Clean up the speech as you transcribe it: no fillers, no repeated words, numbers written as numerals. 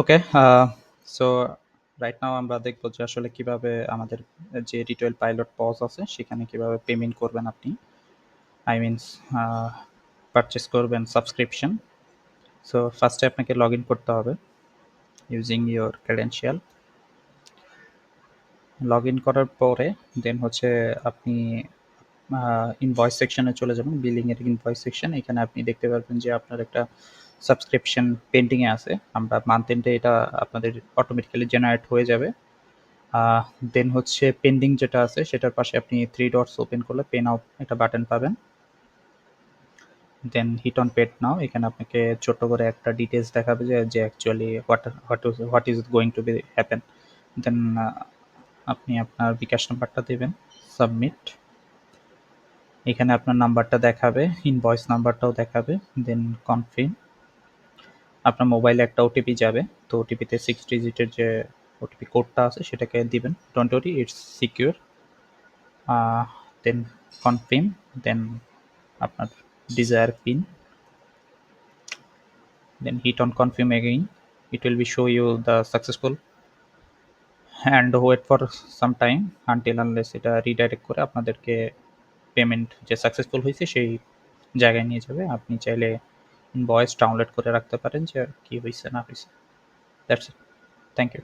ওকে, so right now আমরা দেখবো যে আসলে কিভাবে আমাদের যে রিটেল পাইলট পজ আছে সেখানে কিভাবে পেমেন্ট করবেন আপনি। আই মিনস পারচেজ করবেন সাবস্ক্রিপশন। সো ফার্স্টে আপনাকে লগ ইন করতে হবে using your credential. Log in করার পরে দেন হচ্ছে আপনি ইনভয়েস সেকশনে চলে যাবেন, বিলিংয়ের ইনভয়েস সেকশন। এখানে আপনি দেখতে পারবেন যে আপনার একটা সাবস্ক্রিপশন পেন্ডিংয়ে আছে। আমরা মান্থ এন্ডে এটা আপনাদের অটোমেটিক্যালি জেনারেট হয়ে যাবে। দেন হচ্ছে পেন্ডিং যেটা আছে সেটার পাশে আপনি থ্রি ডটস ওপেন করলে পে নাও একটা বাটন পাবেন। Then hit on paid now. এখানে আপনাকে ছোট্ট করে একটা ডিটেলস দেখাবে যে actually what is going to be happen. Then আপনি আপনার বিকাশ নাম্বারটা দেবেন, সাবমিট। এখানে আপনার নাম্বারটা দেখাবে, ইনভয়েস নাম্বারটাও দেখাবে। দেন কনফার্ম। আপনার মোবাইলে একটা ওটিপি যাবে, তো ওটিপিতে 6 ডিজিটের যে ওটিপি কোডটা আছে সেটাকে দিবেন। Don't worry, it's secure. Then confirm. Then আপনার desire pin, then hit on confirm again. It will be show you the successful and wait for some time until unless এটা রিডাইরেক্ট করে আপনাদেরকে পেমেন্ট যে successful হয়েছে সেই জায়গায় নিয়ে যাবে। আপনি চাইলে ইনভয়েস ডাউনলোড করে রাখতে পারেন যে কি হয়েছে না হয়েছে। That's it. Thank you.